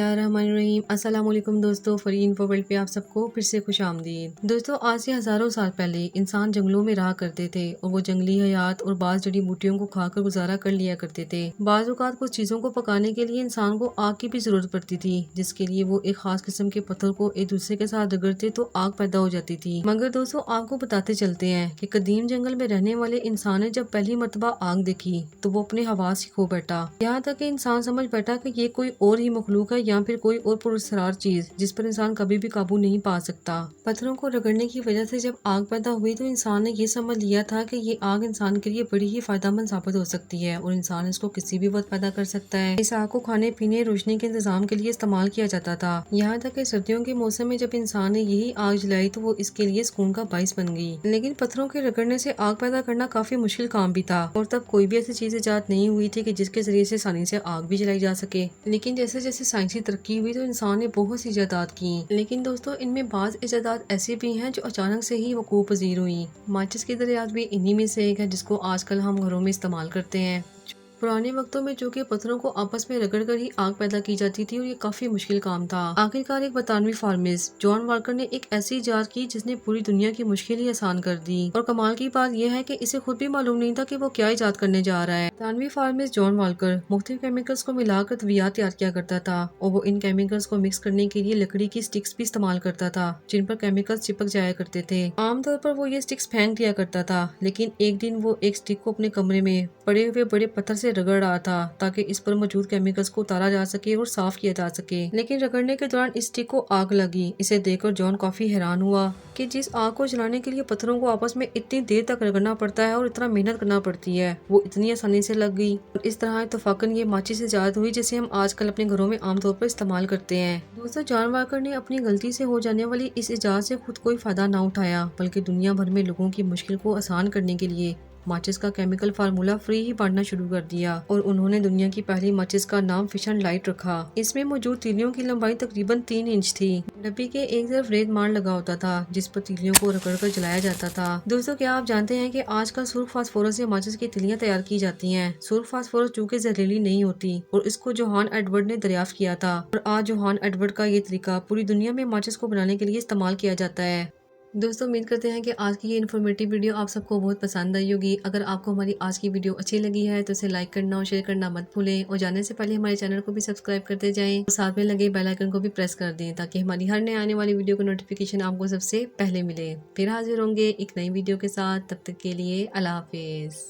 बिस्मिल्लाहिर्रहमानिर्रहीम। अस्सलाम वालेकुम दोस्तों, फरी इन्फो वर्ल्ड पे आप सबको फिर से खुश आमदीद। दोस्तों, आज से हज़ारों साल पहले इंसान जंगलों में रहा करते थे और वो जंगली हयात और बाज़ जड़ी बूटियों को खाकर गुजारा कर लिया करते थे। बाज़ औक़ात कुछ चीज़ों को पकाने के लिए इंसान को आग की भी ज़रूरत पड़ती थी, जिसके लिए वो एक खास किस्म के पत्थर को एक दूसरे के साथ रगड़ते तो आग पैदा हो जाती थी। मगर दोस्तों, आपको बताते चलते हैं कि कदीम जंगल में रहने वाले इंसान ने जब पहली मरतबा आग देखी तो वो अपने हवास खो बैठा। यहाँ तक कि इंसान समझ बैठा कि ये कोई और ही मखलूक है या फिर कोई और पुरस्कार चीज जिस पर इंसान कभी भी काबू नहीं पा सकता। पत्थरों को रगड़ने की वजह से जब आग पैदा हुई तो इंसान ने ये समझ लिया था कि ये आग इंसान के लिए बड़ी ही फायदेमंद साबित हो सकती है और इंसान इसको किसी भी वक्त पैदा कर सकता है। इस आग को खाने पीने रोशनी के इंतजाम के लिए इस्तेमाल किया जाता था। यहाँ तक कि सर्दियों के मौसम में जब इंसान ने यही आग जलाई तो वो इसके लिए सुकून का बाइस बन गई। लेकिन पत्थरों के रगड़ने से आग पैदा करना काफी मुश्किल काम भी था और तब कोई भी ऐसी चीज इजाद नहीं हुई थी कि जिसके जरिए से आसानी से आग भी जलाई जा सके। लेकिन जैसे जैसे साइंसी तरक्की हुई तो इंसान ने बहुत सी इजादात की। लेकिन दोस्तों, इनमें बाज़ इजादात ऐसी भी हैं जो अचानक से ही वकूअ पज़ीर हुई। माचिस की दरियात भी इन्हीं में से एक है, जिसको आजकल हम घरों में इस्तेमाल करते हैं। पुराने वक्तों में जो कि पत्थरों को आपस में रगड़ कर ही आग पैदा की जाती थी और ये काफी मुश्किल काम था। आखिरकार एक बरतानवी फार्मिस्ट जॉन वाल्कर ने एक ऐसी इजाद की जिसने पूरी दुनिया की मुश्किल ही आसान कर दी। और कमाल की बात यह है कि इसे खुद भी मालूम नहीं था कि वो क्या इजाद करने जा रहा है। बरतानवी फार्मिस्ट जॉन वाल्कर मुख्तलिफ केमिकल्स को मिलाकर तवियात तैयार किया करता था और वो इन केमिकल्स को मिक्स करने के लिए लकड़ी की स्टिक्स भी इस्तेमाल करता था जिन पर केमिकल्स चिपक जाया करते थे। आमतौर पर वो ये स्टिक्स फेंक दिया करता था, लेकिन एक दिन वो एक स्टिक को अपने कमरे में पड़े हुए बड़े पत्थर से रगड़ रहा था ताकि इस पर मौजूद केमिकल्स को उतारा जा सके और साफ किया जा सके। लेकिन रगड़ने के दौरान इस स्टिक को आग लगी। इसे देखकर जॉन काफी हैरान हुआ कि जिस आग को जलाने के लिए पत्थरों को आपस में इतनी देर तक रगड़ना पड़ता है और इतना मेहनत करना पड़ती है, वो इतनी आसानी से लग गई। और इस तरह इत्तफाकन ये माचिस इजाद हुई जिसे हम आजकल अपने घरों में आमतौर पर इस्तेमाल करते हैं। दोस्तों, जॉन वाकर ने अपनी गलती से हो जाने वाली इस इजाद से खुद कोई फायदा न उठाया, बल्कि दुनिया भर में लोगों की मुश्किल को आसान करने के लिए माचिस का केमिकल फार्मूला फ्री ही बांटना शुरू कर दिया और उन्होंने दुनिया की पहली माचिस का नाम फिशन लाइट रखा। इसमें मौजूद तीलियों की लंबाई तकरीबन 3 इंच थी। डब्बी के एक तरफ रेत मार लगा होता था जिस पर तीलियों को रगड़कर जलाया जाता था। दोस्तों, क्या आप जानते हैं कि आजकल सुर्ख फास्फोरस से माचिस की तिलियां तैयार की जाती हैं। सुर्ख फास्फोरस चूंकि जहरीली नहीं होती और इसको जोहान एडवर्ड ने दरियाफ्त किया था और आज जोहान एडवर्ड का ये तरीका पूरी दुनिया में माचिस को बनाने के लिए इस्तेमाल किया जाता है। दोस्तों, उम्मीद करते हैं कि आज की ये इन्फॉर्मेटिव वीडियो आप सबको बहुत पसंद आई होगी। अगर आपको हमारी आज की वीडियो अच्छी लगी है तो इसे लाइक करना और शेयर करना मत भूलें और जाने से पहले हमारे चैनल को भी सब्सक्राइब करते जाएं और साथ में लगे बेल आइकन को भी प्रेस कर दें ताकि हमारी हर नए आने वाली वीडियो का नोटिफिकेशन आपको सबसे पहले मिले। फिर हाजिर होंगे एक नई वीडियो के साथ, तब तक के लिए अल्लाह हाफिज।